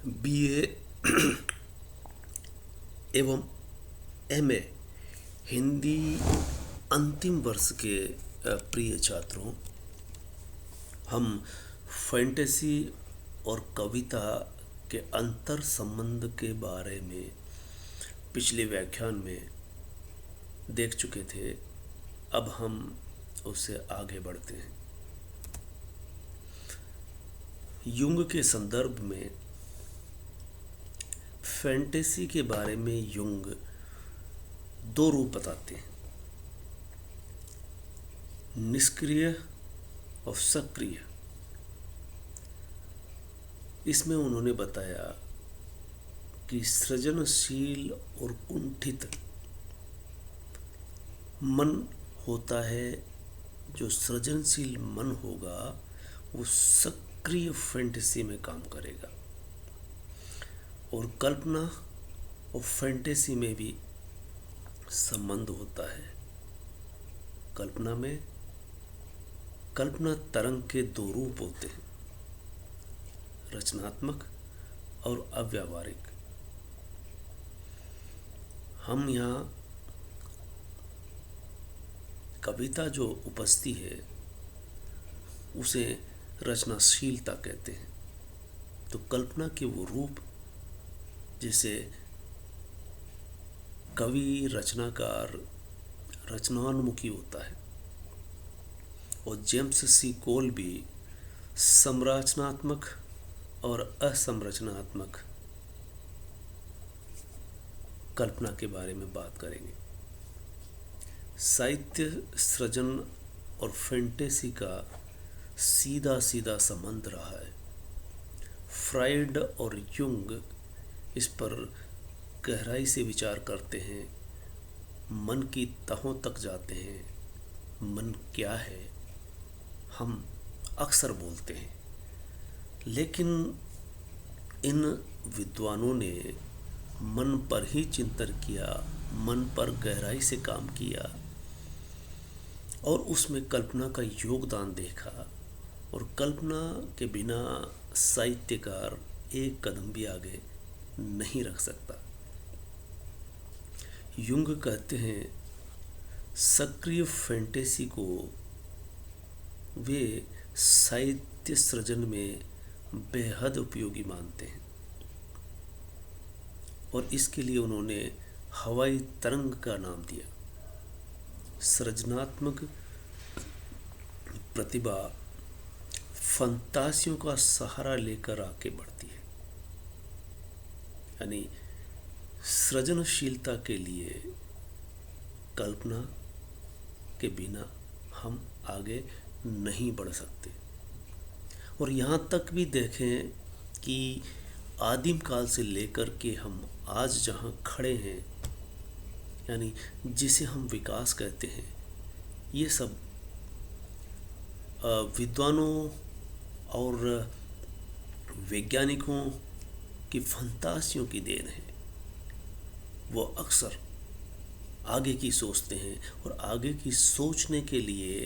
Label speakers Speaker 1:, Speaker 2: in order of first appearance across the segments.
Speaker 1: BA एवं MA Hindi अंतिम वर्ष के प्रिय छात्रों, हम फैंटेसी और कविता के अंतर संबंध के बारे में पिछले व्याख्यान में देख चुके थे। अब हम उससे आगे बढ़ते हैं। युंग के संदर्भ में फैंटेसी के बारे में युंग दो रूप बताते हैं, निष्क्रिय और सक्रिय। इसमें उन्होंने बताया कि सृजनशील और कुंठित मन होता है। जो सृजनशील मन होगा वो सक्रिय फैंटेसी में काम करेगा, और कल्पना और फैंटेसी में भी संबंध होता है। कल्पना तरंग के दो रूप होते हैं, रचनात्मक और अव्यावहारिक। हम यहाँ कविता जो उपजती है उसे रचनाशीलता कहते हैं। तो कल्पना के वो रूप, जैसे कवि रचनाकार रचनान्मुखी होता है, और जेम्स सी कोल भी संरचनात्मक और असंरचनात्मक कल्पना के बारे में बात करेंगे। साहित्य सृजन और फैंटेसी का सीधा सीधा संबंध रहा है। फ्रायड और युंग इस पर गहराई से विचार करते हैं, मन की तहों तक जाते हैं। मन क्या है हम अक्सर बोलते हैं, लेकिन इन विद्वानों ने मन पर ही चिंतन किया, मन पर गहराई से काम किया और उसमें कल्पना का योगदान देखा। और कल्पना के बिना साहित्यकार एक कदम भी आगे नहीं रख सकता। युंग कहते हैं सक्रिय फैंटेसी को वे साहित्य सृजन में बेहद उपयोगी मानते हैं, और इसके लिए उन्होंने हवाई तरंग का नाम दिया। सृजनात्मक प्रतिभा फंतासियों का सहारा लेकर आगे बढ़ती है, यानी सृजनशीलता के लिए कल्पना के बिना हम आगे नहीं बढ़ सकते। और यहाँ तक भी देखें कि आदिम काल से लेकर के हम आज जहाँ खड़े हैं, यानी जिसे हम विकास कहते हैं, ये सब विद्वानों और वैज्ञानिकों की फंतासियों की देन है। वो अक्सर आगे की सोचते हैं, और आगे की सोचने के लिए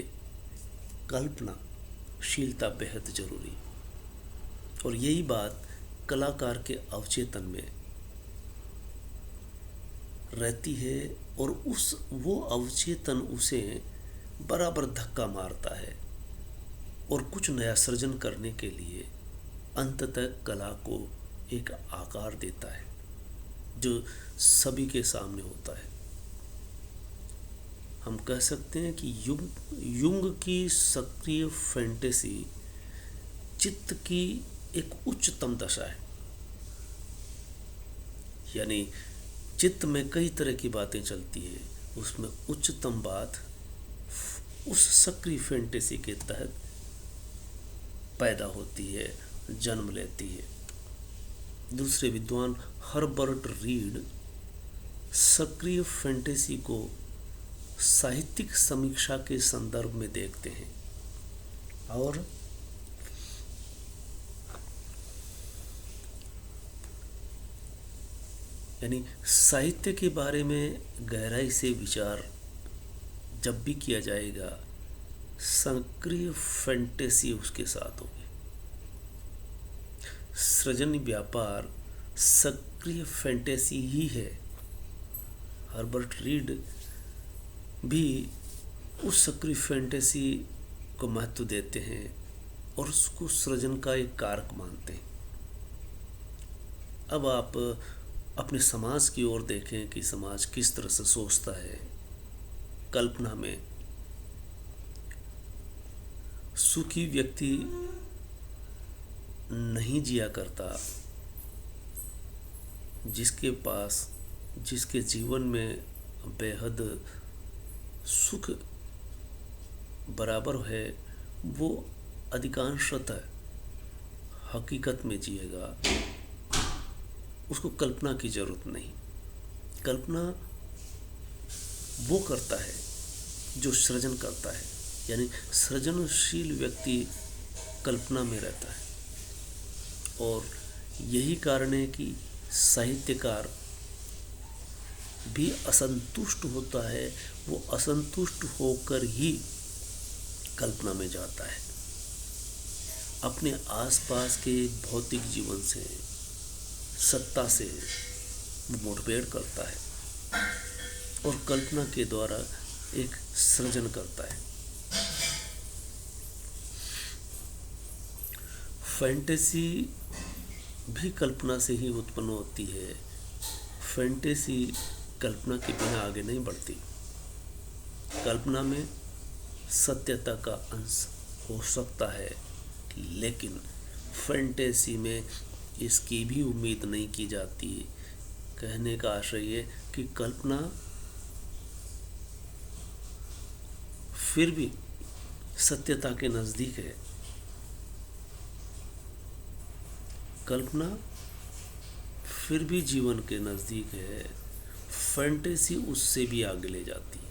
Speaker 1: कल्पनाशीलता बेहद जरूरी। और यही बात कलाकार के अवचेतन में रहती है, और वो अवचेतन उसे बराबर धक्का मारता है और कुछ नया सृजन करने के लिए अंततः कला को एक आकार देता है जो सभी के सामने होता है। हम कह सकते हैं कि युंग की सक्रिय फैंटेसी चित्त की एक उच्चतम दशा है, यानी चित्त में कई तरह की बातें चलती है, उसमें उच्चतम बात उस सक्रिय फैंटेसी के तहत पैदा होती है, जन्म लेती है। दूसरे विद्वान हर्बर्ट रीड सक्रिय फैंटेसी को साहित्यिक समीक्षा के संदर्भ में देखते हैं, और यानी साहित्य के बारे में गहराई से विचार जब भी किया जाएगा, सक्रिय फैंटेसी उसके साथ होगी। सृजन व्यापार सक्रिय फैंटेसी ही है। हर्बर्ट रीड भी उस सक्रिय फैंटेसी को महत्व देते हैं और उसको सृजन का एक कारक मानते हैं। अब आप अपने समाज की ओर देखें कि समाज किस तरह से सोचता है। कल्पना में सुखी व्यक्ति नहीं जिया करता, जिसके जीवन में बेहद सुख बराबर है, वो अधिकांशतः हकीकत में जिएगा। उसको कल्पना की जरूरत नहीं। कल्पना वो करता है जो सृजन करता है, यानी सृजनशील व्यक्ति कल्पना में रहता है। और यही कारण है कि साहित्यकार भी असंतुष्ट होता है। वो असंतुष्ट होकर ही कल्पना में जाता है। अपने आसपास के भौतिक जीवन से, सत्ता से वो मुठभेड़ करता है और कल्पना के द्वारा एक सृजन करता है। फैंटेसी भी कल्पना से ही उत्पन्न होती है। फैंटेसी कल्पना के बिना आगे नहीं बढ़ती। कल्पना में सत्यता का अंश हो सकता है, लेकिन फैंटेसी में इसकी भी उम्मीद नहीं की जाती। कहने का आशय ये कि कल्पना फिर भी सत्यता के नज़दीक है। कल्पना फिर भी जीवन के नज़दीक है। फैंटेसी उससे भी आगे ले जाती है।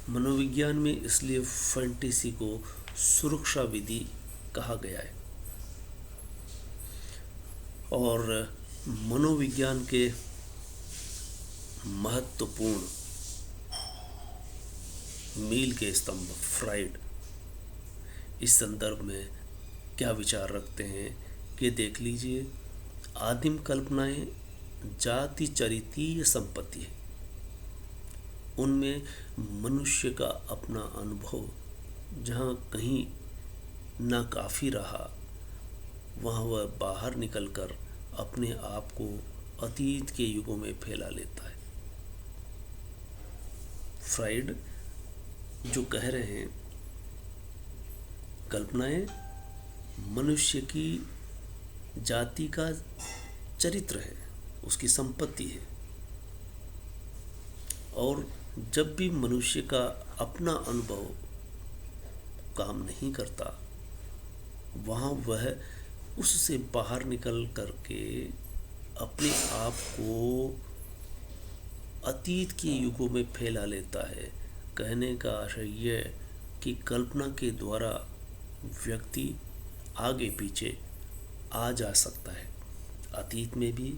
Speaker 1: मनोविज्ञान में इसलिए फैंटेसी को सुरक्षा विधि कहा गया है। और मनोविज्ञान के महत्वपूर्ण मील के स्तंभ फ्राइड इस संदर्भ में क्या विचार रखते हैं कि देख लीजिए। आदिम कल्पनाएं जाति चरितीय संपत्ति है। उनमें मनुष्य का अपना अनुभव जहाँ कहीं नाकाफी रहा, वहाँ वह बाहर निकलकर अपने आप को अतीत के युगों में फैला लेता है। फ्राइड जो कह रहे हैं, कल्पनाएं मनुष्य की जाति का चरित्र है, उसकी संपत्ति है। और जब भी मनुष्य का अपना अनुभव काम नहीं करता, वहाँ वह उससे बाहर निकल करके अपने आप को अतीत के युगों में फैला लेता है। कहने का आशय यह कि कल्पना के द्वारा व्यक्ति आगे पीछे आ जा सकता है, अतीत में भी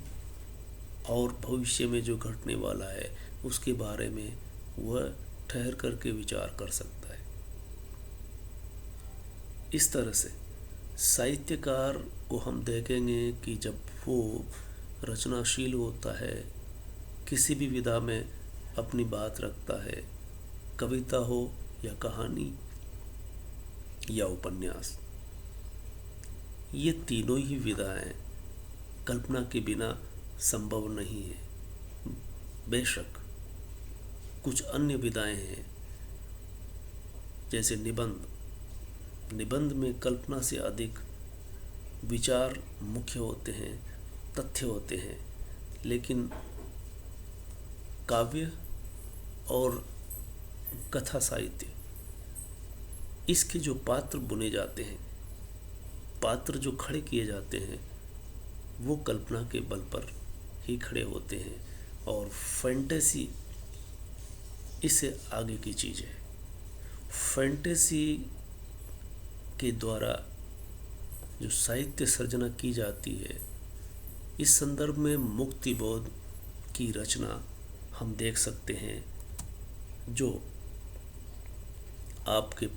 Speaker 1: और भविष्य में जो घटने वाला है उसके बारे में वह ठहर करके विचार कर सकता है। इस तरह से साहित्यकार को हम देखेंगे कि जब वो रचनाशील होता है, किसी भी विधा में अपनी बात रखता है, कविता हो या कहानी या उपन्यास, ये तीनों ही विधाएं कल्पना के बिना संभव नहीं है। बेशक कुछ अन्य विधाएं हैं, जैसे निबंध में कल्पना से अधिक विचार मुख्य होते हैं, तथ्य होते हैं। लेकिन काव्य और कथा साहित्य, इसके जो पात्र बुने जाते हैं, पात्र जो खड़े किए जाते हैं, वो कल्पना के बल पर ही खड़े होते हैं। और फैंटेसी इससे आगे की चीज़ है। फैंटेसी के द्वारा जो साहित्य सर्जना की जाती है, इस संदर्भ में मुक्तिबोध की रचना हम देख सकते हैं, जो आपके